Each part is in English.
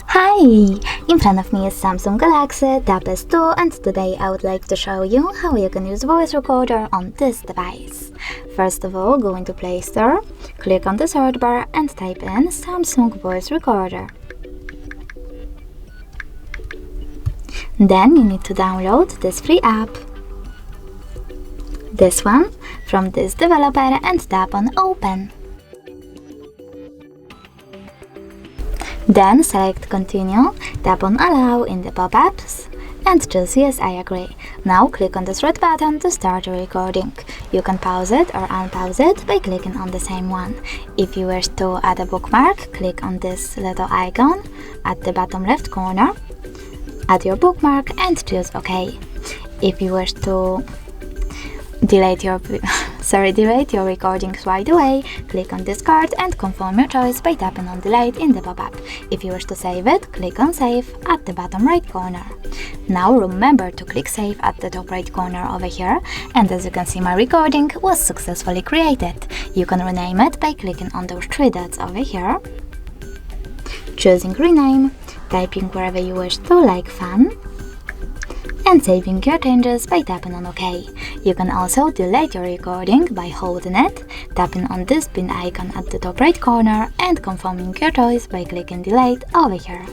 Hi! In front of me is Samsung Galaxy Tab S2, and today I would like to show you how you can use voice recorder on this device. First of all, go into Play Store, click on the search bar and type in Samsung Voice Recorder. Then you need to download this free app. This one from this developer, and tap on Open. Then select Continue, tap on Allow in the pop-ups and choose Yes, I agree. Now click on this red button to start your recording. You can pause it or unpause it by clicking on the same one. If you wish to add a bookmark, click on this little icon at the bottom left corner, add your bookmark and choose OK. If you wish to delete your recordings right away, click on discard and confirm your choice by tapping on delete in the pop-up. If you wish to save it, click on save at the bottom right corner. Now remember to click save at the top right corner over here, and as you can see, my recording was successfully created. You can rename it by clicking on those three dots over here, choosing rename, typing wherever you wish to, like fun, and saving your changes by tapping on OK. You can also delete your recording by holding it, tapping on this pin icon at the top right corner and confirming your choice by clicking delete over here.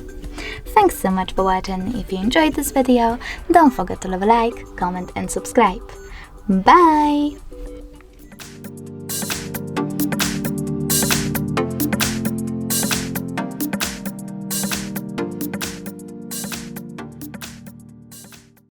Thanks so much for watching. If you enjoyed this video, don't forget to leave a like, comment and subscribe. Bye!